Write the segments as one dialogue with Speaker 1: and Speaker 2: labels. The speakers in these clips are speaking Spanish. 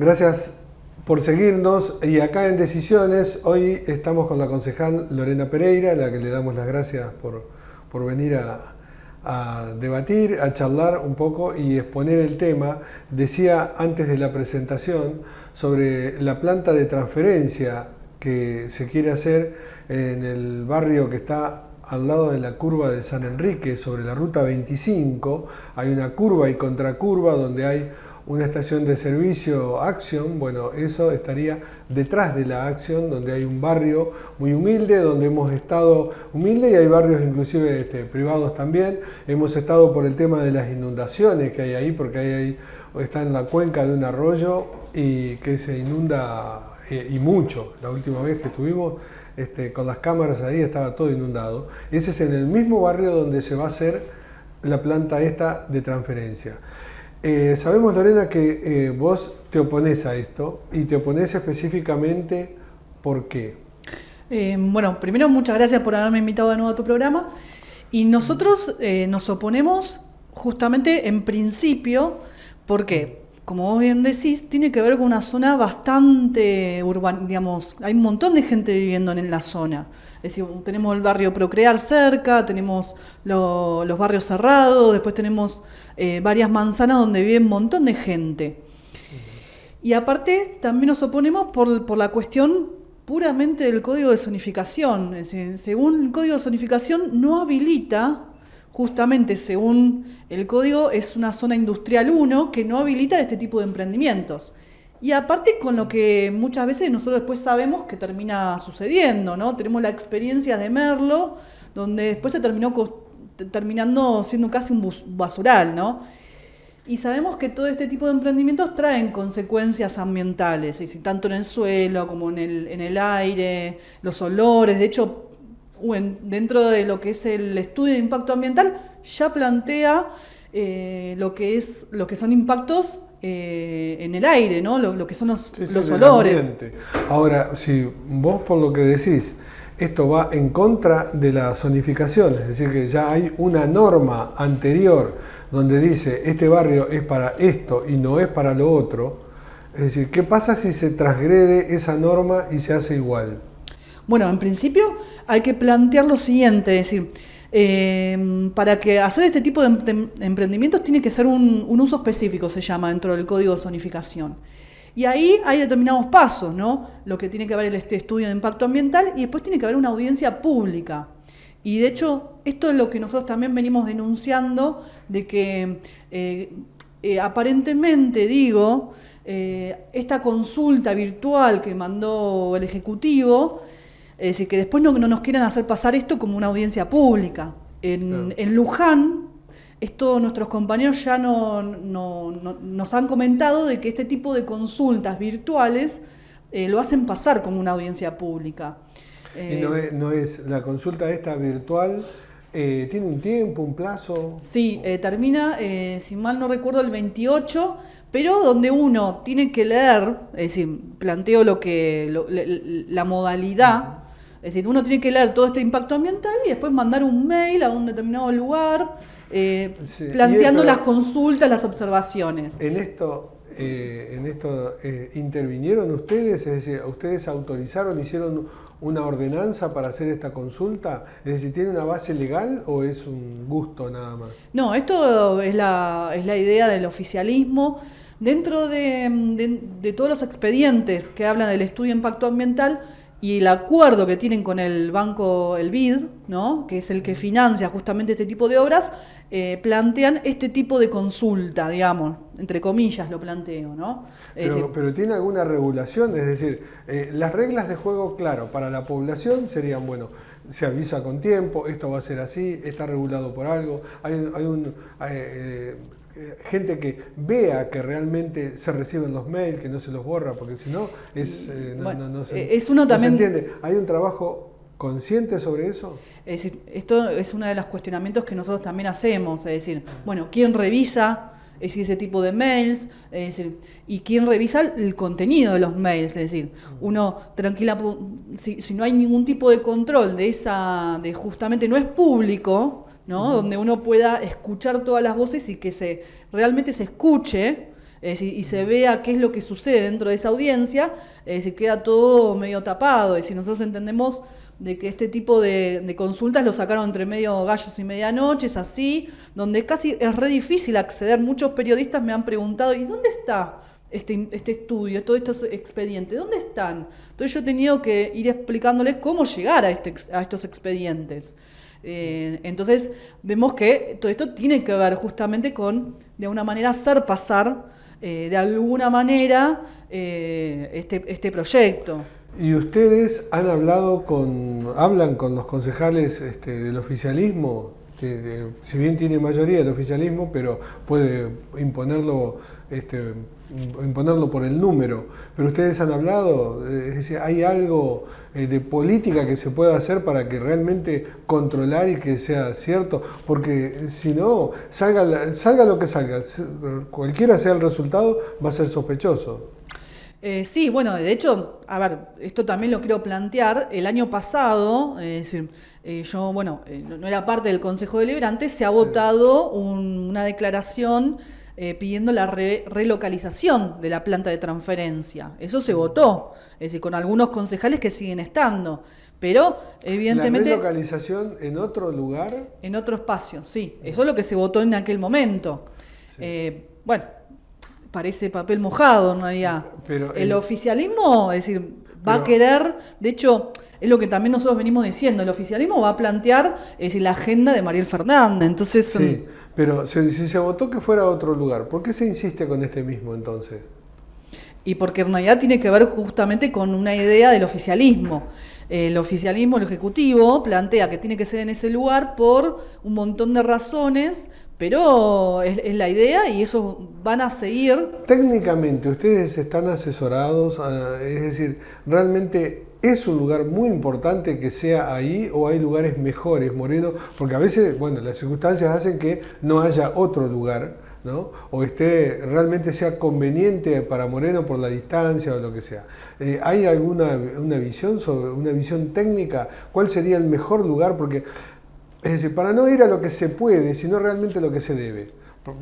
Speaker 1: Gracias por seguirnos. Y acá en Decisiones, hoy estamos con la concejal Lorena Pereira, a la que le damos las gracias por venir a debatir, a charlar un poco y exponer el tema. Decía antes de la presentación sobre la planta de transferencia que se quiere hacer en el barrio que está al lado de la curva de San Enrique, sobre la ruta 25. Hay una curva y contracurva donde hay una estación de servicio Action. Bueno, eso estaría detrás de la Action, donde hay un barrio muy humilde, donde hemos estado humilde, y hay barrios inclusive privados también. Hemos estado por el tema de las inundaciones que hay ahí, porque está en la cuenca de un arroyo y que se inunda y mucho. La última vez que estuvimos con las cámaras ahí estaba todo inundado. Ese es en el mismo barrio donde se va a hacer la planta esta de transferencia. Sabemos, Lorena, que vos te oponés a esto, y te oponés específicamente ¿por qué?
Speaker 2: Bueno, primero muchas gracias por haberme invitado de nuevo a tu programa. Y nosotros nos oponemos justamente en principio porque, como vos bien decís, tiene que ver con una zona bastante urbana, digamos, hay un montón de gente viviendo en la zona. Es decir, tenemos el barrio Procrear cerca, tenemos los barrios cerrados, después tenemos varias manzanas donde vive un montón de gente. Y aparte también nos oponemos por la cuestión puramente del código de zonificación. Es decir, según el código de zonificación no habilita, justamente según el código, es una zona industrial 1 que no habilita este tipo de emprendimientos. Y aparte con lo que muchas veces nosotros después sabemos que termina sucediendo, ¿no? Tenemos la experiencia de Merlo, donde después se terminando siendo casi un basural, ¿no? Y sabemos que todo este tipo de emprendimientos traen consecuencias ambientales, es decir, tanto en el suelo como en el aire, los olores. De hecho, dentro de lo que es el estudio de impacto ambiental, ya plantea lo que son impactos en el aire, ¿no? Lo que son los olores.
Speaker 1: Ahora, si vos por lo que decís, esto va en contra de la zonificación, es decir, que ya hay una norma anterior donde dice este barrio es para esto y no es para lo otro. Es decir, ¿qué pasa si se transgrede esa norma y se hace igual?
Speaker 2: Bueno, en principio hay que plantear lo siguiente, es decir, para que hacer este tipo de emprendimientos tiene que ser un uso específico, se llama, dentro del código de zonificación. Y ahí hay determinados pasos, ¿no? Lo que tiene que haber este estudio de impacto ambiental, y después tiene que haber una audiencia pública. Y de hecho, esto es lo que nosotros también venimos denunciando, de que aparentemente, esta consulta virtual que mandó el Ejecutivo, es decir, que después no nos quieran hacer pasar esto como una audiencia pública. En Luján, nuestros compañeros ya nos han comentado de que este tipo de consultas virtuales lo hacen pasar como una audiencia pública.
Speaker 1: ¿Y no es la consulta esta virtual? ¿Tiene un tiempo, un plazo?
Speaker 2: Sí, termina, si mal no recuerdo, el 28, pero donde uno tiene que leer, es decir, planteo la modalidad. Es decir, uno tiene que leer todo este impacto ambiental y después mandar un mail a un determinado lugar planteando las consultas, las observaciones.
Speaker 1: En esto intervinieron ustedes, es decir, ustedes autorizaron, hicieron una ordenanza para hacer esta consulta. Es decir, ¿tiene una base legal o es un gusto nada más?
Speaker 2: No, esto es la idea del oficialismo. Dentro de todos los expedientes que hablan del estudio de impacto ambiental y el acuerdo que tienen con el banco, el BID, ¿no? Que es el que financia justamente este tipo de obras, plantean este tipo de consulta, digamos, entre comillas lo planteo, ¿no?
Speaker 1: Pero ¿tiene alguna regulación? Es decir, las reglas de juego, claro, para la población serían, bueno, se avisa con tiempo, esto va a ser así, está regulado por algo, gente que vea que realmente se reciben los mails, que no se los borra, porque si no, no se entiende. ¿Hay un trabajo consciente sobre eso?
Speaker 2: Es decir, esto es uno de los cuestionamientos que nosotros también hacemos, es decir, bueno, ¿quién revisa ese tipo de mails? Es decir, ¿y quién revisa el contenido de los mails? Es decir, uno tranquila, si no hay ningún tipo de control de justamente no es público, ¿no? Donde uno pueda escuchar todas las voces y que realmente se escuche Es decir, y se vea qué es lo que sucede dentro de esa audiencia, es decir, queda todo medio tapado. Es decir, nosotros entendemos de que este tipo de consultas lo sacaron entre medio gallos y medianoches, así, donde casi es re difícil acceder. Muchos periodistas me han preguntado, ¿y dónde está este estudio, todos estos expedientes? ¿Dónde están? Entonces yo he tenido que ir explicándoles cómo llegar a estos expedientes. Entonces vemos que todo esto tiene que ver justamente con, de alguna manera, hacer pasar de alguna manera este proyecto.
Speaker 1: ¿Y ustedes hablan con los concejales del oficialismo? Si bien tiene mayoría el oficialismo, pero puede imponerlo por el número. Pero ustedes han hablado, es decir, ¿hay algo de política que se pueda hacer para que realmente controlar y que sea cierto? Porque si no, salga lo que salga, cualquiera sea el resultado, va a ser sospechoso.
Speaker 2: Sí, bueno, de hecho, a ver, esto también lo quiero plantear. El año pasado, es decir, yo, bueno, no era parte del Consejo Deliberante, se ha votado una declaración pidiendo la relocalización de la planta de transferencia. Eso se votó, es decir, con algunos concejales que siguen estando. Pero, evidentemente...
Speaker 1: ¿La relocalización en otro lugar?
Speaker 2: En otro espacio, sí. Eso es lo que se votó en aquel momento. Sí. Bueno, parece papel mojado en realidad. Pero el oficialismo, es decir, va a querer, de hecho, es lo que también nosotros venimos diciendo, el oficialismo va a plantear, es decir, la agenda de Mariel Fernández. Entonces,
Speaker 1: sí, pero si se votó que fuera a otro lugar, ¿por qué se insiste con este mismo entonces?
Speaker 2: Y porque en realidad tiene que ver justamente con una idea del oficialismo. El oficialismo, el Ejecutivo, plantea que tiene que ser en ese lugar por un montón de razones, pero es la idea y eso van a seguir.
Speaker 1: Técnicamente, ustedes están asesorados, es decir, ¿realmente es un lugar muy importante que sea ahí o hay lugares mejores, Moreno? Porque a veces, bueno, las circunstancias hacen que no haya otro lugar, ¿no? O realmente sea conveniente para Moreno por la distancia o lo que sea. ¿Hay alguna visión sobre una visión técnica? ¿Cuál sería el mejor lugar? Porque, es decir, para no ir a lo que se puede, sino realmente lo que se debe.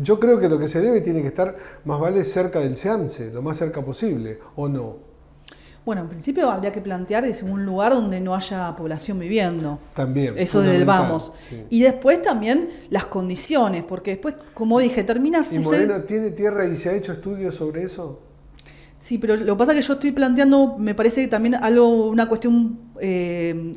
Speaker 1: Yo creo que lo que se debe tiene que estar más vale cerca del SEAMSE, lo más cerca posible, ¿o no?
Speaker 2: Bueno, en principio habría que plantear un lugar donde no haya población viviendo.
Speaker 1: También.
Speaker 2: Eso desde el vamos.
Speaker 1: Sí.
Speaker 2: Y después también las condiciones, porque después, como dije, termina sucediendo...
Speaker 1: ¿Y Moreno tiene tierra y se ha hecho estudios sobre eso?
Speaker 2: Sí, pero lo que pasa es que yo estoy planteando, me parece también una cuestión,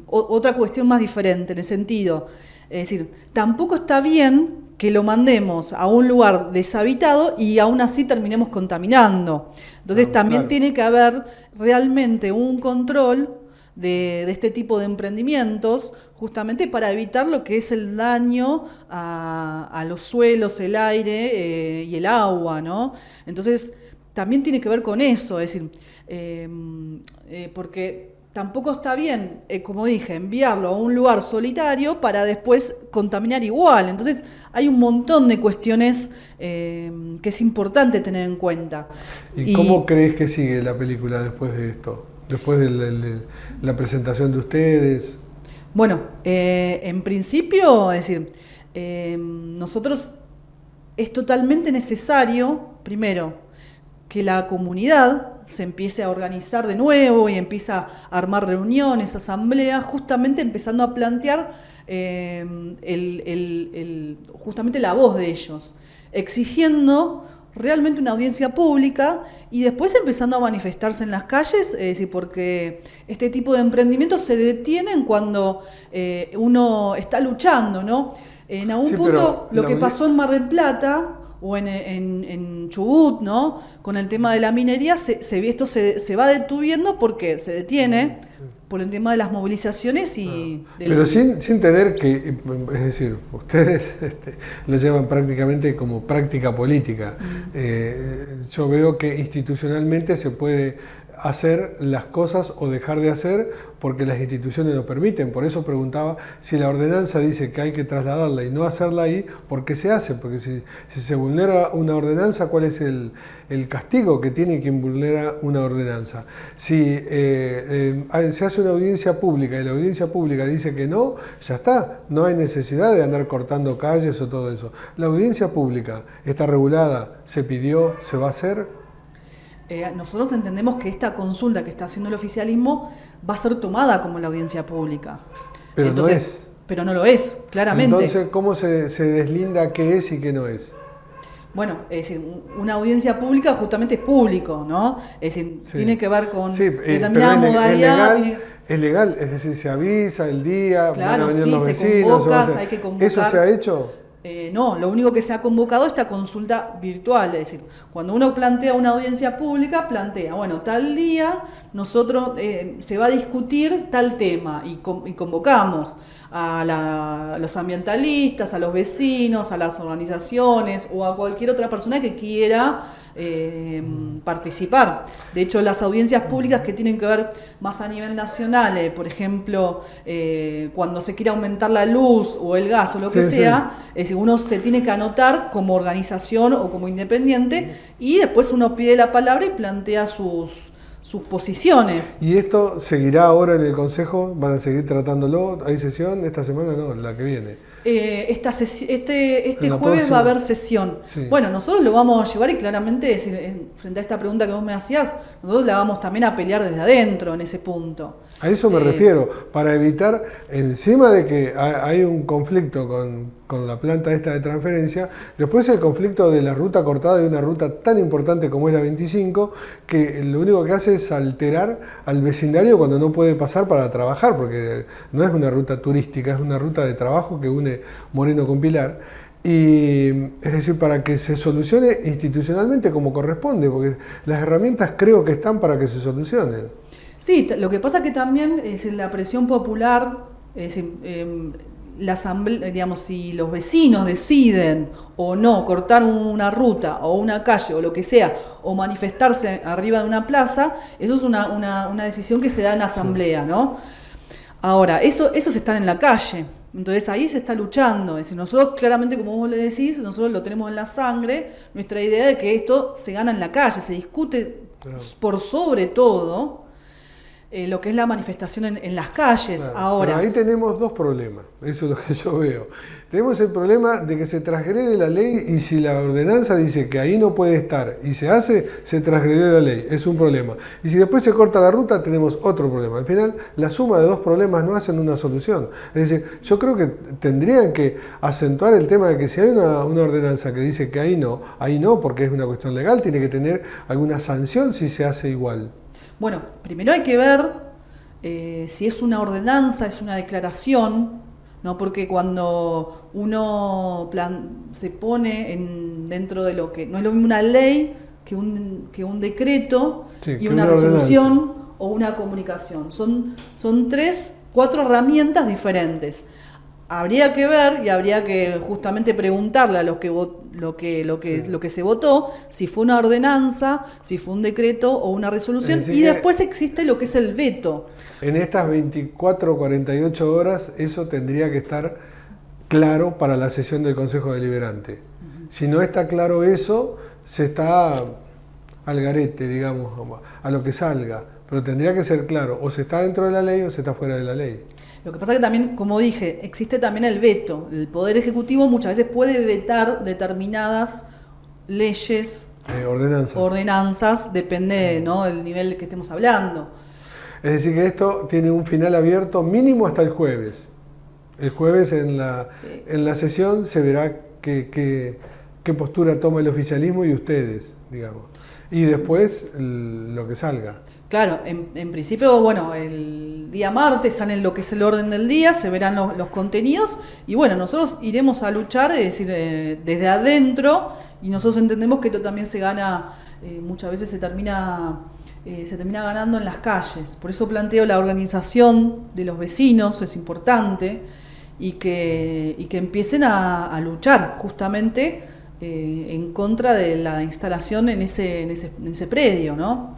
Speaker 2: otra cuestión más diferente en el sentido. Es decir, tampoco está bien que lo mandemos a un lugar deshabitado y aún así terminemos contaminando. Entonces también tiene que haber realmente un control de este tipo de emprendimientos, justamente para evitar lo que es el daño a los suelos, el aire y el agua, ¿no? Entonces también tiene que ver con eso, es decir, porque tampoco está bien, como dije, enviarlo a un lugar solitario para después contaminar igual. Entonces hay un montón de cuestiones que es importante tener en cuenta.
Speaker 1: ¿Y cómo crees que sigue la película después de esto? Después de la presentación de ustedes.
Speaker 2: Bueno, en principio, es decir, nosotros es totalmente necesario, primero, que la comunidad se empiece a organizar de nuevo y empieza a armar reuniones, asambleas, justamente empezando a plantear justamente la voz de ellos, exigiendo realmente una audiencia pública y después empezando a manifestarse en las calles, es decir, porque este tipo de emprendimientos se detienen cuando uno está luchando, ¿no? En algún punto, lo que pasó en Mar del Plata o en Chubut, ¿no? Con el tema de la minería, esto se va deteniendo porque se detiene por el tema de las movilizaciones y...
Speaker 1: Pero sin tener que, es decir, ustedes lo llevan prácticamente como práctica política. Yo veo que institucionalmente se puede hacer las cosas o dejar de hacer porque las instituciones lo permiten. Por eso preguntaba si la ordenanza dice que hay que trasladarla y no hacerla ahí, ¿por qué se hace? Porque si se vulnera una ordenanza, ¿cuál es el castigo que tiene quien vulnera una ordenanza? Si se hace una audiencia pública y la audiencia pública dice que no, ya está, no hay necesidad de andar cortando calles o todo eso. La audiencia pública está regulada, se pidió, se va a hacer.
Speaker 2: Nosotros entendemos que esta consulta que está haciendo el oficialismo va a ser tomada como la audiencia pública.
Speaker 1: Pero entonces, no es.
Speaker 2: Pero no lo es, claramente.
Speaker 1: Entonces, ¿cómo se deslinda qué es y qué no es?
Speaker 2: Bueno, es decir, una audiencia pública justamente es público, ¿no? Es decir, sí, tiene que ver con determinada modalidad.
Speaker 1: Es legal, es decir, se avisa el día,
Speaker 2: claro,
Speaker 1: van a venir
Speaker 2: sí,
Speaker 1: los vecinos.
Speaker 2: Convoca, hay que convocar.
Speaker 1: ¿Eso se ha hecho?
Speaker 2: No, lo único que se ha convocado es esta consulta virtual, es decir, cuando uno plantea una audiencia pública, plantea, bueno, tal día nosotros se va a discutir tal tema y convocamos a los ambientalistas, a los vecinos, a las organizaciones o a cualquier otra persona que quiera participar. De hecho, las audiencias públicas que tienen que ver más a nivel nacional, por ejemplo, cuando se quiere aumentar la luz o el gas o lo que sea, es decir, uno se tiene que anotar como organización o como independiente y después uno pide la palabra y plantea sus posiciones.
Speaker 1: ¿Y esto seguirá ahora en el Consejo? ¿Van a seguir tratándolo? ¿Hay sesión esta semana? No, la que viene.
Speaker 2: Este jueves va a haber sesión. Sí. Bueno, nosotros lo vamos a llevar y claramente, frente a esta pregunta que vos me hacías, nosotros la vamos también a pelear desde adentro en ese punto.
Speaker 1: A eso me refiero, para evitar, encima de que hay un conflicto con la planta esta de transferencia, después el conflicto de la ruta cortada de una ruta tan importante como es la 25, que lo único que hace es alterar al vecindario cuando no puede pasar para trabajar, porque no es una ruta turística, es una ruta de trabajo que une Moreno con Pilar. Y es decir, para que se solucione institucionalmente como corresponde, porque las herramientas creo que están para que se solucionen.
Speaker 2: Sí, lo que pasa que también es la presión popular, es la asamblea, digamos, si los vecinos deciden o no cortar una ruta o una calle o lo que sea, o manifestarse arriba de una plaza, eso es una decisión que se da en asamblea, ¿no? Ahora, eso está en la calle. Entonces ahí se está luchando. Es decir, nosotros claramente, como vos le decís, nosotros lo tenemos en la sangre, nuestra idea de que esto se gana en la calle, se discute por sobre todo lo que es la manifestación en las calles. Claro, ahora.
Speaker 1: Pero ahí tenemos dos problemas, eso es lo que yo veo. Tenemos el problema de que se transgrede la ley y si la ordenanza dice que ahí no puede estar y se hace, se transgrede la ley, es un problema. Y si después se corta la ruta, tenemos otro problema. Al final, la suma de dos problemas no hacen una solución. Es decir, yo creo que tendrían que acentuar el tema de que si hay una ordenanza que dice que ahí no, porque es una cuestión legal, tiene que tener alguna sanción si se hace igual.
Speaker 2: Bueno, primero hay que ver si es una ordenanza, es una declaración, ¿no? Porque cuando uno se pone dentro de lo que no es lo mismo una ley que un decreto y una resolución o una comunicación. Son 4 herramientas diferentes. Habría que ver y habría que justamente preguntarle a los que lo que se votó, si fue una ordenanza, si fue un decreto o una resolución, y después existe lo que es el veto.
Speaker 1: En estas 24 o 48 horas eso tendría que estar claro para la sesión del Consejo Deliberante. Uh-huh. Si no está claro eso, se está al garete, digamos, a lo que salga, pero tendría que ser claro, o se está dentro de la ley o se está fuera de la ley.
Speaker 2: Lo que pasa es que también, como dije, existe también el veto. El Poder Ejecutivo muchas veces puede vetar determinadas leyes, ordenanzas, depende, ¿no?, del nivel que estemos hablando.
Speaker 1: Es decir, que esto tiene un final abierto mínimo hasta el jueves. El jueves en la sesión se verá qué postura toma el oficialismo y ustedes, digamos. Y después lo que salga.
Speaker 2: Claro, en principio, bueno, el día martes sale lo que es el orden del día, se verán los contenidos y bueno, nosotros iremos a luchar, es decir, desde adentro, y nosotros entendemos que esto también se gana, muchas veces se termina ganando en las calles. Por eso planteo la organización de los vecinos, es importante, y que empiecen a luchar justamente en contra de la instalación en ese predio, ¿no?